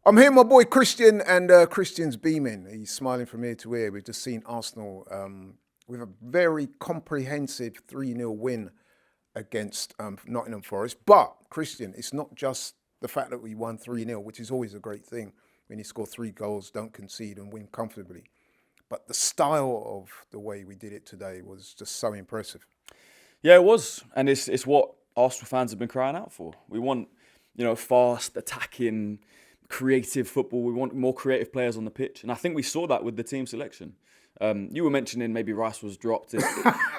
I'm here, my boy Christian, and Christian's beaming. He's smiling from ear to ear. We've just seen Arsenal with a very comprehensive 3-0 win against Nottingham Forest. But, Christian, it's not just the fact that we won 3-0, which is always a great thing when you score 3 goals, don't concede, and win comfortably. But the style of the way we did it today was just so impressive. Yeah, it was. And it's what Arsenal fans have been crying out for. We want, fast, attacking, creative football. We want more creative players on the pitch. And I think we saw that with the team selection. You were mentioning maybe Rice was dropped. It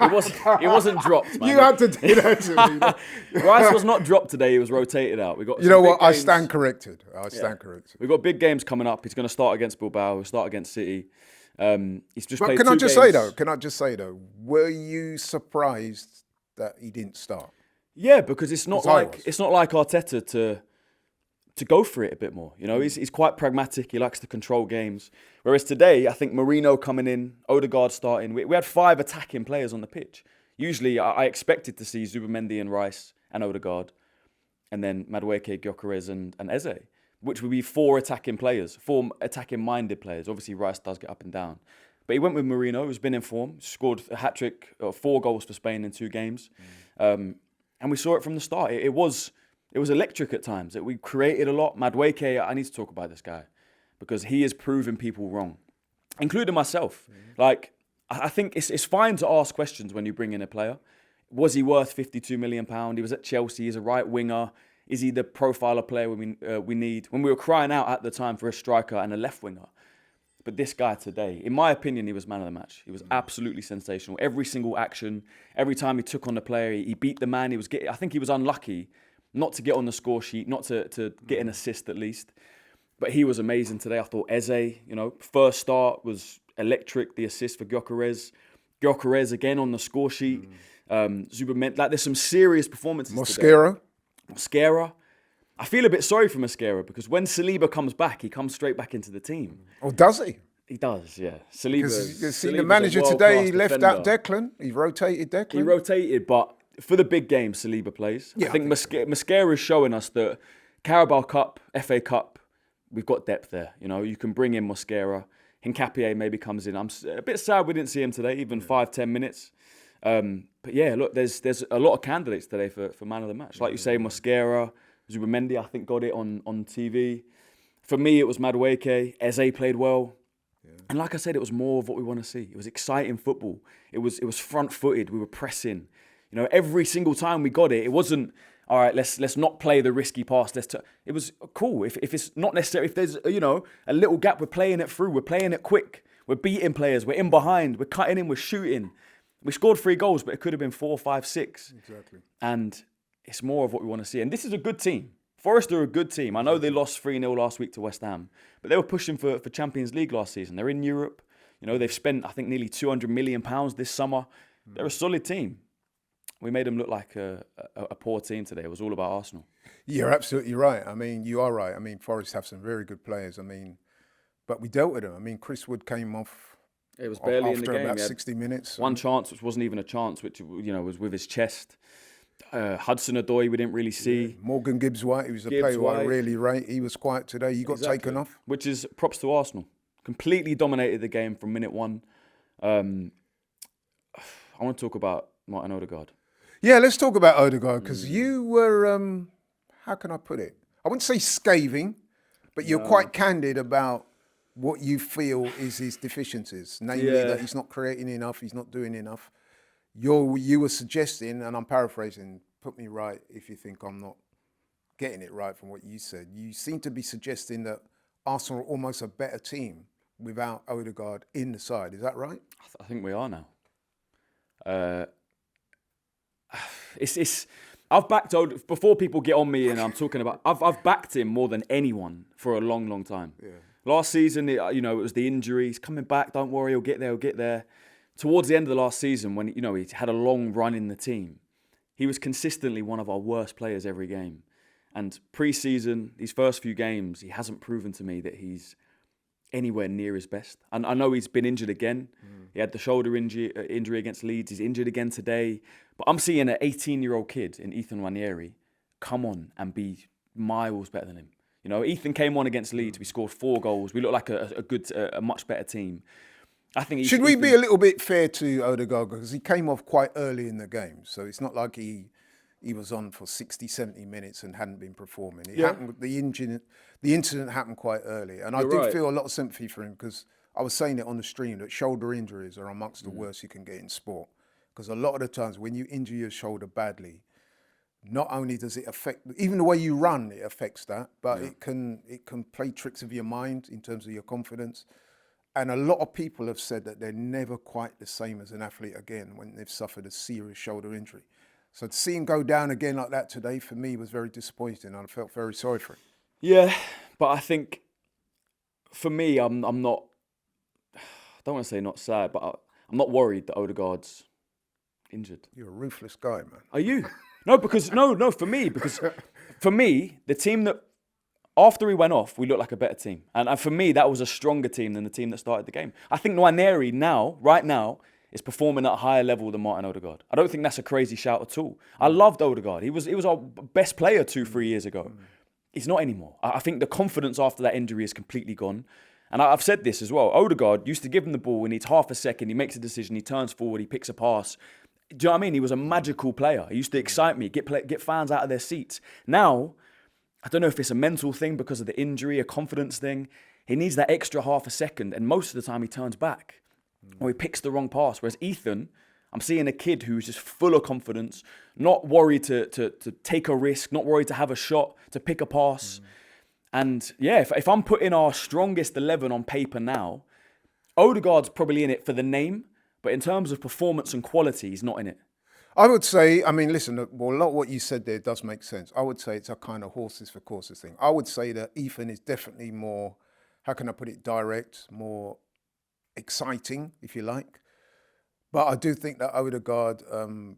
wasn't dropped, man. You had to do that to me. Rice was not dropped today. He was rotated out. We got. You know what? I stand corrected. We've got big games coming up. He's going to start against Bilbao. He'll start against City. He's just played 2 games. Can I just say though? Were you surprised that he didn't start? Yeah, because it's not like Arteta to go for it a bit more. He's quite pragmatic. He likes to control games. Whereas today, I think Marino coming in, Odegaard starting. We had 5 attacking players on the pitch. Usually, I expected to see Zubimendi and Rice and Odegaard, and then Madueke, Gyökeres and Eze, which would be 4 attacking players, 4 attacking-minded players. Obviously, Rice does get up and down. But he went with Marino, who's been in form, scored a hat-trick, 4 goals for Spain in 2 games. And we saw it from the start. It was electric at times. We created a lot. Madueke, I need to talk about this guy because he is proving people wrong, including myself. I think it's fine to ask questions when you bring in a player. Was he worth £52 million? He was at Chelsea. He's a right winger. Is he the profiler player we need? When we were crying out at the time for a striker and a left winger. But this guy today, in my opinion, he was man of the match. He was absolutely sensational. Every single action, every time he took on the player, he beat the man. I think he was unlucky not to get on the score sheet, not to get an assist at least. But he was amazing today. I thought Eze, first start was electric. The assist for Gyökeres. Gyökeres again on the score sheet. Zubimendi, there's some serious performances today. Mosquera. I feel a bit sorry for Mosquera because when Saliba comes back, he comes straight back into the team. Oh, does he? He does, yeah. Saliba's the manager today left out Declan. He rotated Declan. He rotated, but for the big game, Saliba plays. Yeah, I think Mosquera is showing us that Carabao Cup, FA Cup, we've got depth there. You can bring in Mosquera. Hincapié maybe comes in. I'm a bit sad we didn't see him today, even 5-10 minutes. But yeah, look, there's a lot of candidates today for man of the match. Like you say, Mosquera, Zubimendi, I think, got it on TV. For me, it was Madueke. Eze played well. Yeah. And like I said, it was more of what we want to see. It was exciting football. It was front-footed. We were pressing. Every single time we got it, it wasn't, all right, let's not play the risky pass. It was cool. If it's not necessary, if there's, a little gap, we're playing it through. We're playing it quick. We're beating players. We're in behind. We're cutting in. We're shooting. We scored 3 goals, but it could have been 4, 5, 6. Exactly. And it's more of what we want to see. And this is a good team. Forest are a good team. I know they lost 3-0 last week to West Ham, but they were pushing for Champions League last season. They're in Europe. They've spent, I think, nearly £200 million this summer. They're a solid team. We made them look like a poor team today. It was all about Arsenal. You're absolutely right. You are right. Forest have some very good players. But we dealt with them. Chris Wood came off. It was barely in the game. After about 60 minutes. One chance, which wasn't even a chance, which, was with his chest. Hudson-Odoi, we didn't really see. Yeah. Morgan Gibbs-White, he was a player I really rate. He was quiet today. He got taken off. Which is props to Arsenal. Completely dominated the game from minute 1. I want to talk about Martin Odegaard. Yeah, let's talk about Odegaard because you were, how can I put it? I wouldn't say scathing, but you're quite candid about what you feel is his deficiencies, namely that he's not creating enough, he's not doing enough. You were suggesting, and I'm paraphrasing, put me right if you think I'm not getting it right from what you said. You seem to be suggesting that Arsenal are almost a better team without Odegaard in the side. Is that right? I think we are now. I've backed Odegaard before people get on me, and I'm talking about. I've backed him more than anyone for a long, long time. Yeah. Last season, it was the injuries coming back. Don't worry, he'll get there. Towards the end of the last season, when he had a long run in the team, he was consistently one of our worst players every game. And pre-season, these first few games, he hasn't proven to me that he's anywhere near his best. And I know he's been injured again. He had the shoulder injury against Leeds. He's injured again today. But I'm seeing an 18-year-old kid in Ethan Ranieri come on and be miles better than him. You know, Ethan came on against Leeds. We scored 4 goals. We look like a much better team. I think. Should we be a little bit fair to Odegaard, because he came off quite early in the game, so it's not like he was on for 60, 70 minutes and hadn't been performing. It happened. The incident happened quite early, and I do feel a lot of sympathy for him, because I was saying it on the stream that shoulder injuries are amongst the worst you can get in sport. Because a lot of the times when you injure your shoulder badly, not only does it affect, even the way you run, it affects that, but it can play tricks of your mind in terms of your confidence. And a lot of people have said that they're never quite the same as an athlete again when they've suffered a serious shoulder injury. So to see him go down again like that today, for me, was very disappointing, and I felt very sorry for him. Yeah, but I think for me, I'm not, I don't want to say not sad, but I'm not worried that Odegaard's injured. You're a ruthless guy, man. Are you? No, for me, the team that, after he went off, we looked like a better team. And for me, that was a stronger team than the team that started the game. I think Nwaneri right now, is performing at a higher level than Martin Odegaard. I don't think that's a crazy shout at all. I loved Odegaard. He was our best player 2-3 years ago. He's not anymore. I think the confidence after that injury is completely gone. And I've said this as well. Odegaard used to give him the ball, he needs half a second, he makes a decision, he turns forward, he picks a pass. Do you know what I mean? He was a magical player. He used to excite me, get fans out of their seats. Now, I don't know if it's a mental thing because of the injury, a confidence thing. He needs that extra half a second, and most of the time he turns back or he picks the wrong pass. Whereas Ethan, I'm seeing a kid who's just full of confidence, not worried to take a risk, not worried to have a shot, to pick a pass. And yeah, if I'm putting our strongest 11 on paper now, Odegaard's probably in it for the name, but in terms of performance and quality, he's not in it. I would say, I mean, listen, well, a lot of what you said there does make sense. I would say it's a kind of horses for courses thing. I would say that Ethan is definitely more, how can I put it, direct, more exciting, if you like. But I do think that Odegaard,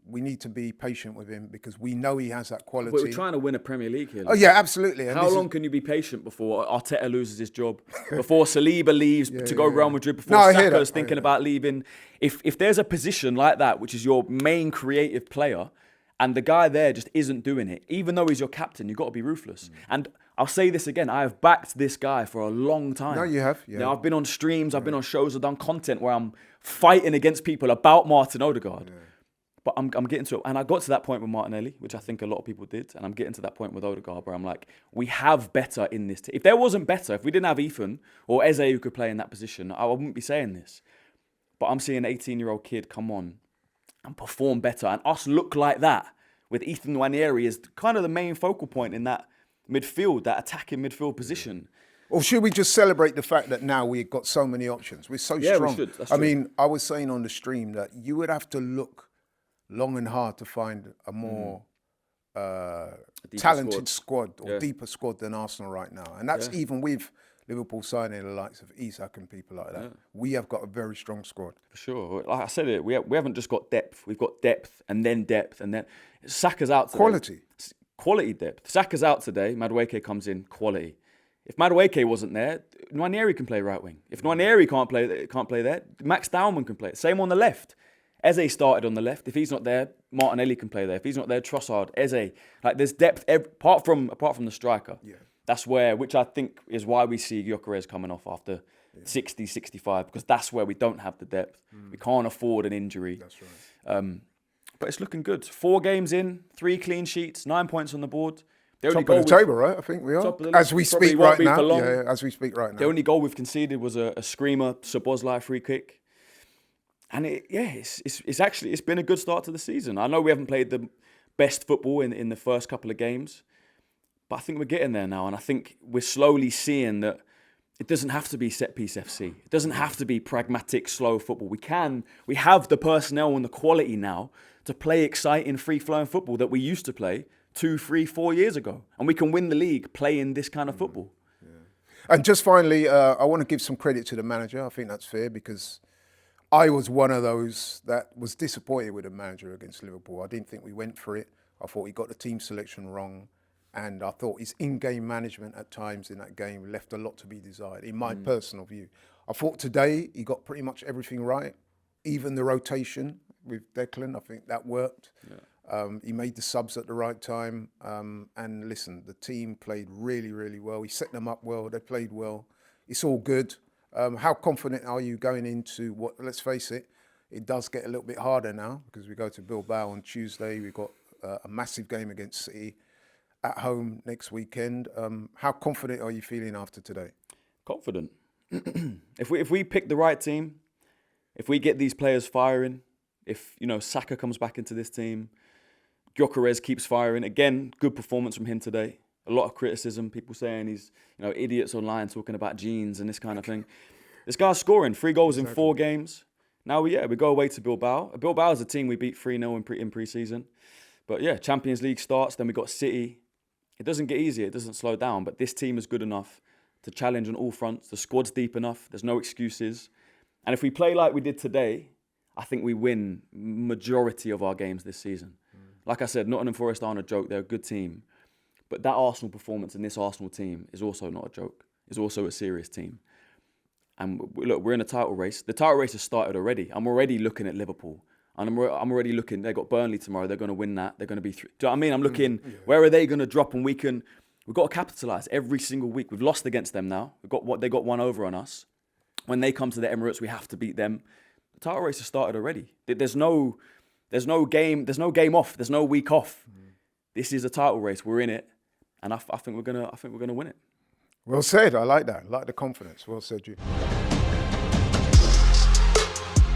we need to be patient with him because we know he has that quality. But we're trying to win a Premier League here. Oh, yeah, absolutely. And how long can you be patient before Arteta loses his job, before Saliba leaves to go Real Madrid, before Saka's thinking about leaving? If there's a position like that, which is your main creative player, and the guy there just isn't doing it, even though he's your captain, you've got to be ruthless. And I'll say this again, I have backed this guy for a long time. No, you have. Yeah. You know, I've been on streams, I've been on shows, I've done content where I'm fighting against people about Martin Odegaard. Yeah. But I'm getting to it. And I got to that point with Martinelli, which I think a lot of people did. And I'm getting to that point with Odegaard where I'm like, we have better in this team. If there wasn't better, if we didn't have Ethan or Eze who could play in that position, I wouldn't be saying this. But I'm seeing an 18-year-old kid come on and perform better. And us look like that with Ethan Nwaneri as kind of the main focal point in that midfield, that attacking midfield position. Or should we just celebrate the fact that now we've got so many options? We're so strong. We should. That's I true. mean, I was saying on the stream that you would have to look long and hard to find a more talented squad or deeper squad than Arsenal right now. And that's even with Liverpool signing the likes of Isak and people like that. Yeah. We have got a very strong squad. For sure. Like I said, we haven't just got depth. We've got depth and then Saka's out today. Quality depth. Saka's out today. Madueke comes in. Quality. If Madueke wasn't there, Nwaneri can play right wing. If Nwaneri can't play there, Max Dowman can play. Same on the left. Eze started on the left. If he's not there, Martinelli can play there. If he's not there, Trossard, Eze. Like there's depth apart from the striker. Yeah. That's which I think is why we see Gyökeres coming off after 60, 65, because that's where we don't have the depth. We can't afford an injury. That's right. But it's looking good. 4 games in, 3 clean sheets, 9 points on the board. Top of the table, right? I think we are. As we speak right now. Yeah, as we speak right now. The only goal we've conceded was a screamer, Szoboszlai free kick. And it's been a good start to the season. I know we haven't played the best football in the first couple of games, but I think we're getting there now. And I think we're slowly seeing that it doesn't have to be set-piece FC. It doesn't have to be pragmatic, slow football. We have the personnel and the quality now to play exciting, free-flowing football that we used to play 2, 3, 4 years ago. And we can win the league playing this kind of football. Yeah. And just finally, I want to give some credit to the manager. I think that's fair because I was one of those that was disappointed with the manager against Liverpool. I didn't think we went for it. I thought he got the team selection wrong. And I thought his in-game management at times in that game left a lot to be desired, in my personal view. I thought today he got pretty much everything right, even the rotation with Declan. I think that worked. Yeah. He made the subs at the right time. And listen, the team played really, really well. He set them up well. They played well. It's all good. How confident are you going into what, let's face it, it does get a little bit harder now because we go to Bilbao on Tuesday. We've got a massive game against City at home next weekend. How confident are you feeling after today? Confident. If we pick the right team, if we get these players firing, if Saka comes back into this team, Gyökeres keeps firing. Again, good performance from him today. A lot of criticism, people saying he's idiots online talking about genes and this kind of thing. This guy's scoring 3 goals in 4 games. Now we go away to Bilbao. Bilbao is a team we beat 3-0 in pre-season. But yeah, Champions League starts, then we got City. It doesn't get easier, it doesn't slow down, but this team is good enough to challenge on all fronts. The squad's deep enough, there's no excuses. And if we play like we did today, I think we win majority of our games this season. Like I said, Nottingham Forest aren't a joke, they're a good team. But that Arsenal performance and this Arsenal team is also not a joke. It's also a serious team. And look, we're in a title race. The title race has started already. I'm already looking at Liverpool. And I'm already looking, they've got Burnley tomorrow, they're going to win that. They're going to be through. Do you know what I mean? I'm looking, where are they going to drop? And we've got to capitalise every single week. We've lost against them now. They got one over on us. When they come to the Emirates, we have to beat them. The title race has started already. There's no game off. There's no week off. This is a title race. We're in it. And I think we're gonna win it. Well said. I like that. I like the confidence. Well said, you.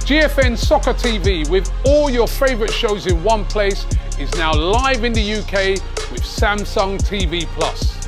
GFN Soccer TV, with all your favourite shows in one place, is now live in the UK with Samsung TV Plus.